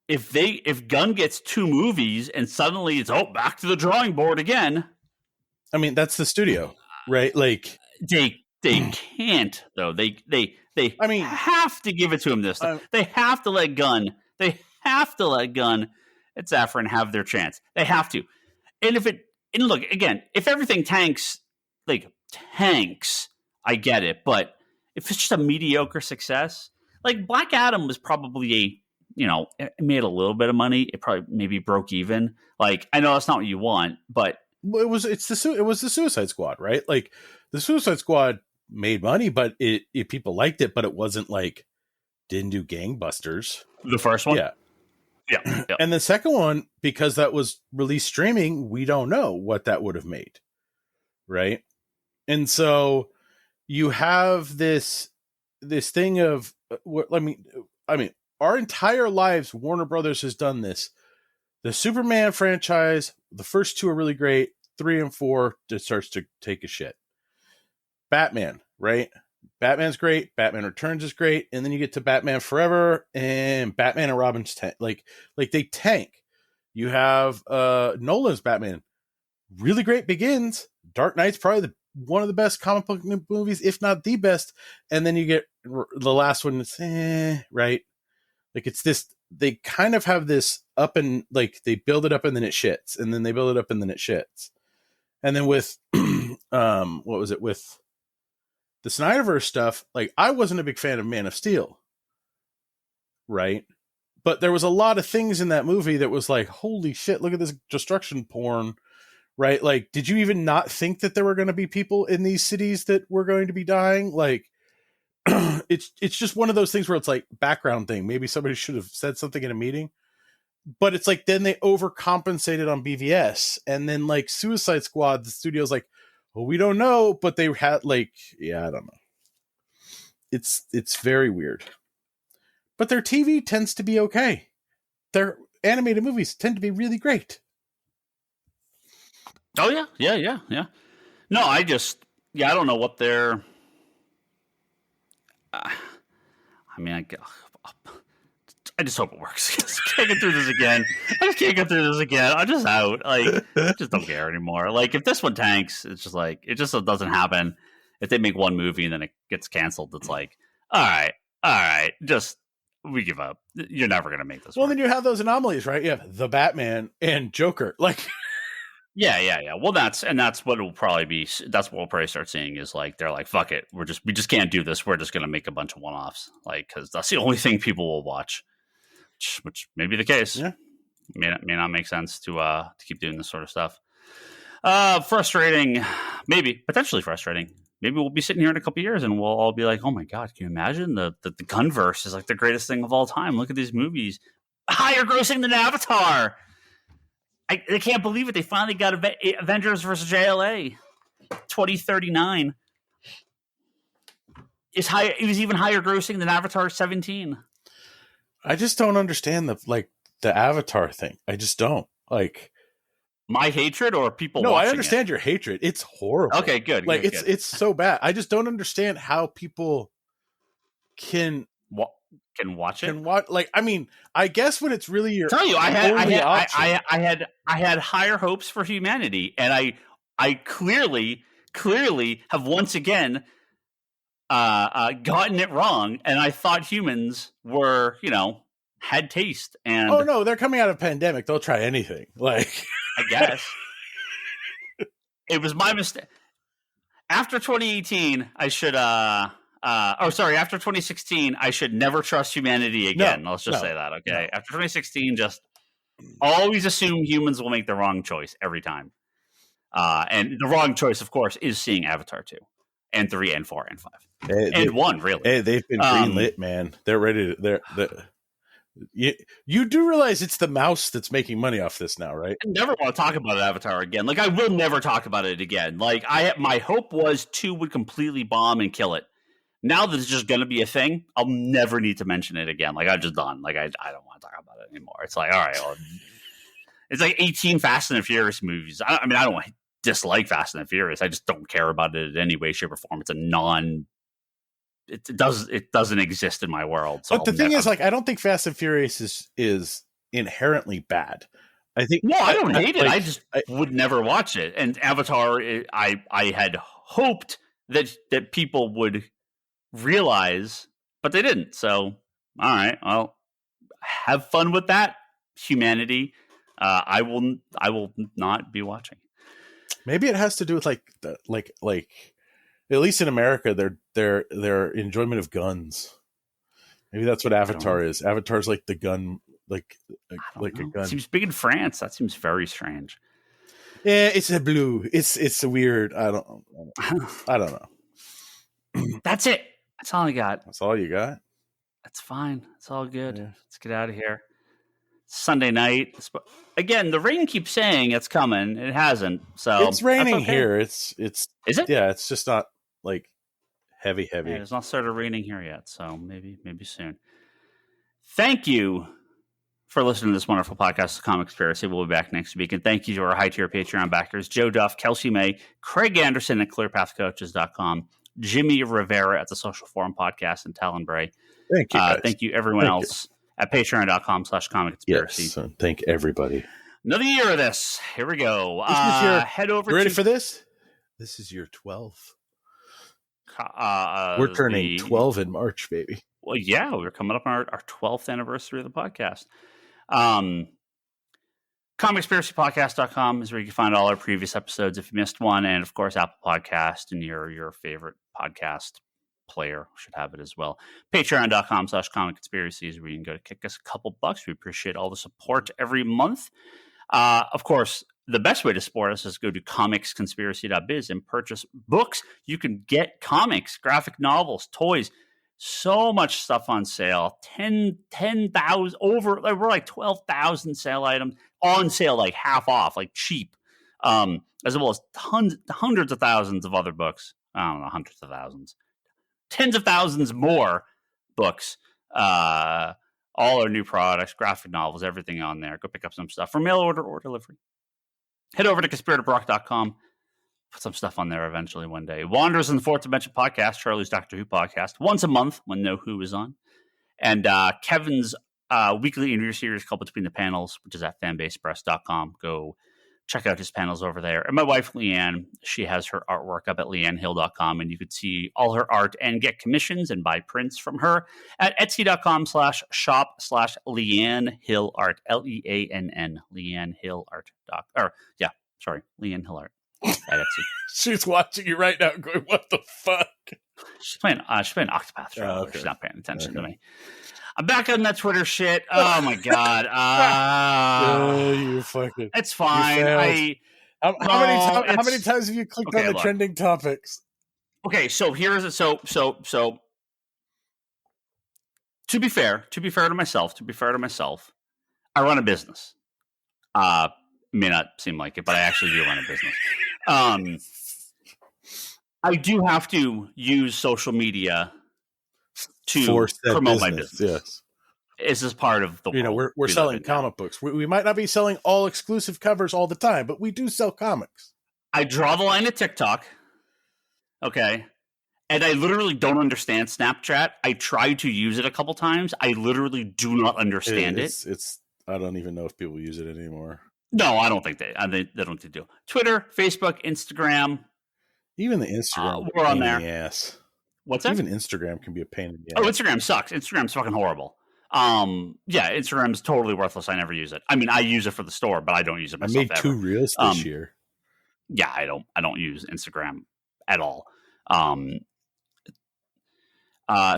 if Gunn gets 2 movies and suddenly it's back to the drawing board again. I mean, that's the studio, right? Like they can't though. They I mean, have to give it to him this time. They have to let Gunn. It's Safran have their chance. They have to. And look again, if everything tanks, I get it. But if it's just a mediocre success, like Black Adam was probably it made a little bit of money. It probably maybe broke even. Like I know that's not what you want, but it was the Suicide Squad, right? Like the Suicide Squad made money, but people liked it, but it wasn't like didn't do gangbusters. The first one, yeah. Yeah. And the second one, because that was released streaming, we don't know what that would have made, right? And so you have this thing of I mean, our entire lives, Warner Brothers has done this. The Superman franchise, the first 2 are really great. 3 and 4, it starts to take a shit. Batman, right? Batman's great. Batman Returns is great. And then you get to Batman Forever and Batman and Robin's tank. Like they tank. You have Nolan's Batman. Really great begins. Dark Knight's probably one of the best comic book movies, if not the best. And then you get the last one that's right? Like it's this, they kind of have this up and like they build it up and then it shits. And then they build it up and then it shits. And then with, what was it? With the Snyderverse stuff, like I wasn't a big fan of Man of Steel. Right. But there was a lot of things in that movie that was like, holy shit, look at this destruction porn. Right. Like, did you even not think that there were going to be people in these cities that were going to be dying? Like, it's just one of those things where it's like background thing. Maybe somebody should have said something in a meeting, but it's like, then they overcompensated on BVS and then like Suicide Squad, the studio's like, well, we don't know, but they had like, yeah, I don't know. It's very weird, but their TV tends to be okay. Their animated movies tend to be really great. Oh yeah. No, I don't know what they're. I just hope it works. I can't get through this again. I'm just out. Like, I just don't care anymore. Like, if this one tanks, it's just like it just doesn't happen. If they make one movie and then it gets canceled, it's like, all right, just we give up. You're never gonna make this. Well, work. then you have those anomalies, right? You have the Batman and Joker, like. Yeah. Well, that's what it will probably be. That's what we'll probably start seeing is like they're like, fuck it, we just can't do this. We're just gonna make a bunch of one-offs, like because that's the only thing people will watch, which may be the case. Yeah, may not make sense to keep doing this sort of stuff. Frustrating, maybe potentially frustrating. Maybe we'll be sitting here in a couple of years and we'll all be like, oh my god, can you imagine the Gunverse is like the greatest thing of all time? Look at these movies. higher grossing than Avatar. I can't believe it. They finally got Avengers versus JLA 2039. It was even higher grossing than Avatar 17. I just don't understand the Avatar thing. I just don't like my hatred or people. No, watching I understand your hatred. It's horrible. Okay, good. Like good, it's so bad. I just don't understand how people can watch it. Can watch I mean, I guess when it's really your tell you, I had higher hopes for humanity, and I clearly have once again gotten it wrong, and I thought humans were, had taste. And oh no, they're coming out of a pandemic. They'll try anything. Like I guess it was my mistake. After 2018, I should after 2016, I should never trust humanity again. Let's just say that, okay? No. After 2016, just always assume humans will make the wrong choice every time. And the wrong choice, of course, is seeing Avatar 2 and 3 and 4 and 5 and 1, really. They've been greenlit, man. They're ready to... You do realize it's the mouse that's making money off this now, right? I never want to talk about Avatar again. Like, I will never talk about it again. Like, my hope was 2 would completely bomb and kill it. Now that it's just going to be a thing, I'll never need to mention it again. Like, I'm just done. Like, I don't want to talk about it anymore. It's like, all right, well, it's like 18 Fast and Furious movies. I mean, I don't dislike Fast and Furious. I just don't care about it in any way, shape, or form. It's it doesn't exist in my world. So but the thing is, like, I don't think Fast and Furious is inherently bad. I think I don't hate it. I would never watch it. And Avatar, I had hoped that people would realize, but they didn't. So, all right, well, have fun with that, humanity. I will not be watching. Maybe it has to do with like at least in America, their enjoyment of guns. Maybe that's what Avatar is. Avatar's like the gun, like a gun. It seems big in France. That seems very strange. Yeah, it's a blue. It's a weird. I don't know. That's it. That's all I got. That's all you got? That's fine. It's all good. Yeah. Let's get out of here. Sunday night. Again, the rain keeps saying it's coming. It hasn't. So it's raining here. It's is it? Yeah, it's just not like heavy. Yeah, it's not started raining here yet. So maybe soon. Thank you for listening to this wonderful podcast, The Comic Conspiracy. We'll be back next week. And thank you to our high-tier Patreon backers, Joe Duff, Kelsey May, Craig Anderson at ClearPathCoaches.com, Jimmy Rivera at the Social Forum Podcast, and Talon Bray. Thank you, guys. Thank you, everyone else at patreon.com/Comic Conspiracy. Yes, thank everybody. Another year of this. Here we go. Head over. You ready for this? This is year 12. We're turning 12 in March, baby. Well, yeah, we're coming up on our 12th anniversary of the podcast. ComicConspiracyPodcast.com is where you can find all our previous episodes if you missed one. And, of course, Apple Podcast and your favorite podcast player should have it as well. Patreon.com/Comic Conspiracy is where you can go to kick us a couple bucks. We appreciate all the support every month. Of course, the best way to support us is go to comicsconspiracy.biz and purchase books. You can get comics, graphic novels, toys, so much stuff on sale. 10,000 over, we're like 12,000 sale items on sale, like half off, like cheap, as well as hundreds of thousands of other books. I don't know, hundreds of thousands, tens of thousands more books. All our new products, graphic novels, everything on there. Go pick up some stuff for mail order or delivery. Head over to conspiratorBrock.com. Put some stuff on there eventually one day. Wanderers in the Fourth Dimension podcast, Charlie's Doctor Who podcast, once a month when No Who is on. And Kevin's weekly interview series called Between the Panels, which is at fanbasepress.com. Go check out his panels over there. And my wife, Leanne, she has her artwork up at leannehill.com, and you could see all her art and get commissions and buy prints from her at etsy.com/shop/Leanne Hill Art, Leann, Leanne Hill Art. Leanne Hill Art. At Etsy. She's watching you right now going, what the fuck? She's playing Octopath Traveler. Okay. She's not paying attention to me. I'm back on that Twitter shit. Oh my god. You fucking. It's fine. How many times have you clicked on the trending topics? Okay, so here's it. So to be fair to myself, I run a business. May not seem like it, but I actually do run a business. I do have to use social media to promote my business. Yes. This is part of the world. We're selling comic books. We might not be selling all exclusive covers all the time, but we do sell comics. I draw the line at TikTok. Okay. And I literally don't understand Snapchat. I tried to use it a couple times. I literally do not understand it. I don't even know if people use it anymore. No, I don't think they don't do. Twitter, Facebook, Instagram. Even the Instagram, we're on there. In the ass. What's that? Even Instagram can be a pain in the ass. Oh, Instagram sucks. Instagram's fucking horrible. Yeah, Instagram's totally worthless. I never use it. I mean, I use it for the store, but I don't use it myself. I made 2 reels this year. Yeah, I don't use Instagram at all.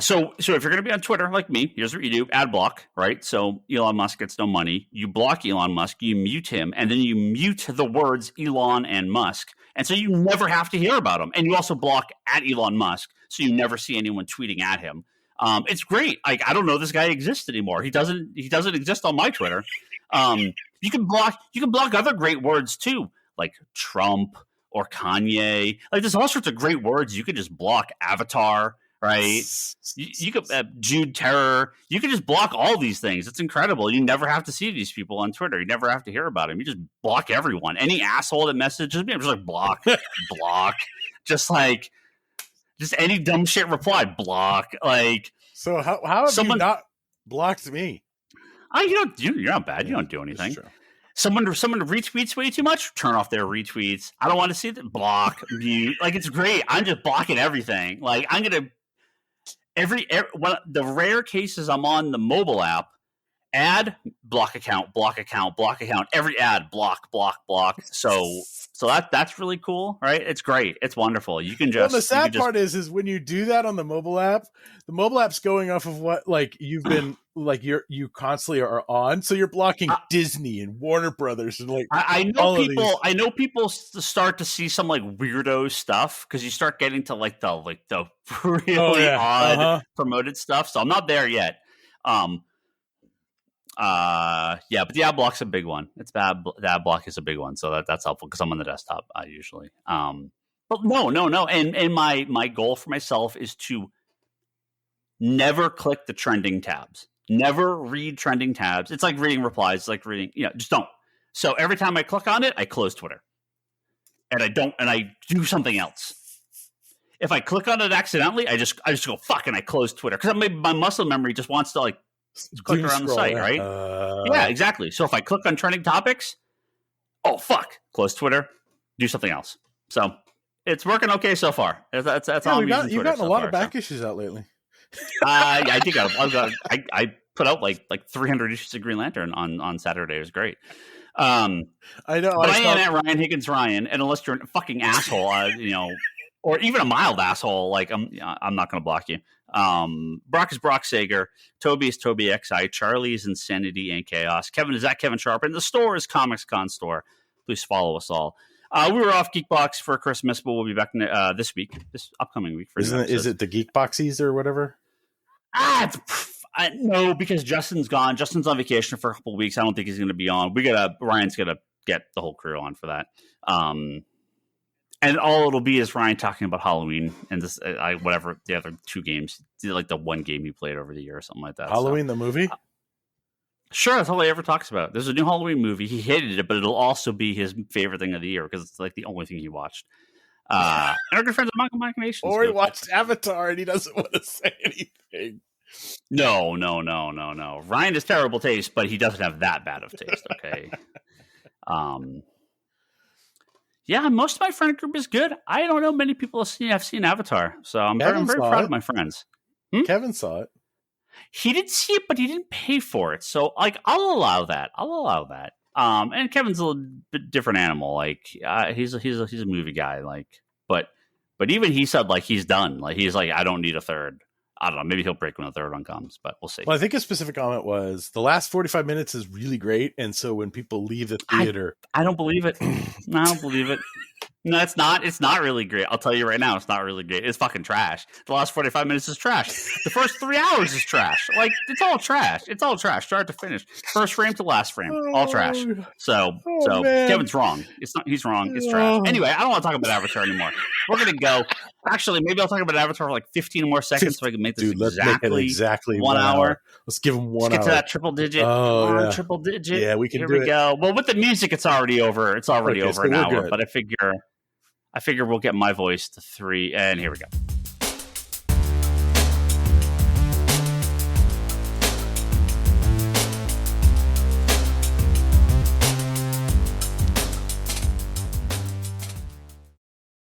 So if you're going to be on Twitter like me, here's what you do: ad block, right? So Elon Musk gets no money. You block Elon Musk, you mute him, and then you mute the words Elon and Musk, and so you never have to hear about him. And you also block at Elon Musk, so you never see anyone tweeting at him. It's great. Like, I don't know this guy exists anymore. He doesn't exist on my Twitter. You can block other great words too, like Trump or Kanye. Like, there's all sorts of great words you could just block. Avatar. Right, you could Jude Terror. You could just block all these things. It's incredible. You never have to see these people on Twitter. You never have to hear about them. You just block everyone. Any asshole that messages me, I'm just like block, block. Just any dumb shit reply, block. Like, so how have you not blocked me? You're not bad. You don't do anything. Someone retweets way too much, turn off their retweets. I don't want to see that. Block, mute. Like, it's great. I'm just blocking everything. Like, I'm gonna. The rare cases I'm on the mobile app, ad, block account, every ad, block. So that's really cool, right? It's great. It's wonderful. You can just. Well, the sad part is when you do that on the mobile app's going off of what, like, you've been, like, you constantly are on. So you're blocking Disney and Warner Brothers and, like, I know people start to see some, like, weirdo stuff because you start getting to the really odd promoted stuff. So I'm not there yet. Yeah, but the ad block's a big one. The ad block is a big one, so that's helpful because I'm on the desktop usually. But no. And my goal for myself is to never click the trending tabs. Never read trending tabs. It's like reading replies. It's like reading, just don't. So every time I click on it, I close Twitter. And I do something else. If I click on it accidentally, I just go fuck and I close Twitter because my muscle memory just wants to click around the site, right? Yeah, exactly. So if I click on trending topics, oh fuck, close Twitter, do something else. So it's working okay so far. That's all I'm using Twitter. You've gotten a lot of back issues out lately. I think I put out like 300 issues of Green Lantern on Saturday. It was great. I know, but I am at Ryan Higgins Ryan, and unless you're a fucking asshole, or even a mild asshole, like I'm not going to block you. Brock is Brock Sager, Toby is Toby XI, Charlie is Insanity and Chaos, Kevin is at Kevin Sharp, and the store is Comics Con Store. Please follow us all. We were off Geekbox for Christmas, but we'll be back this upcoming week. Is it the Geekboxies or whatever? No, because Justin's gone. Justin's on vacation for a couple of weeks. I don't think he's going to be on. Ryan's going to get the whole crew on for that. And all it'll be is Ryan talking about Halloween and this, whatever the other 2 games, like the one game he played over the year or something like that. Halloween, the movie? Sure, that's all he ever talks about. There's a new Halloween movie. He hated it, but it'll also be his favorite thing of the year because it's like the only thing he watched. And our good friends at Michael Machinations. Or he watched Avatar and he doesn't want to say anything. No. Ryan has terrible taste, but he doesn't have that bad of taste, okay? Yeah, most of my friend group is good. I don't know many people have seen Avatar, so I'm very proud of my friends. Kevin saw it. He didn't see it, but he didn't pay for it. So, I'll allow that. And Kevin's a little bit different animal. He's a movie guy. But even he said he's done. He's I don't need a third. I don't know. Maybe he'll break when the third one comes, but we'll see. Well, I think his specific comment was the last 45 minutes is really great, and so when people leave the theater, I don't believe it. I don't believe it. No, it's not. It's not really great. I'll tell you right now, it's not really great. It's fucking trash. The last 45 minutes is trash. The first 3 hours is trash. Like, it's all trash. It's all trash, start to finish. First frame to last frame, all trash. So man. Kevin's wrong. It's not. He's wrong. It's trash. Anyway, I don't want to talk about Avatar anymore. We're gonna go. Actually, maybe I'll talk about Avatar for like 15 more seconds so I can make this let's make it exactly 1 hour. Let's give him 1 hour. Let's get to that triple digit. Oh, yeah. Triple digit. Yeah, we can Here do we it. go. Well, with the music, it's already over. It's already over an hour. Good. But I figure we'll get my voice to 3, and here we go.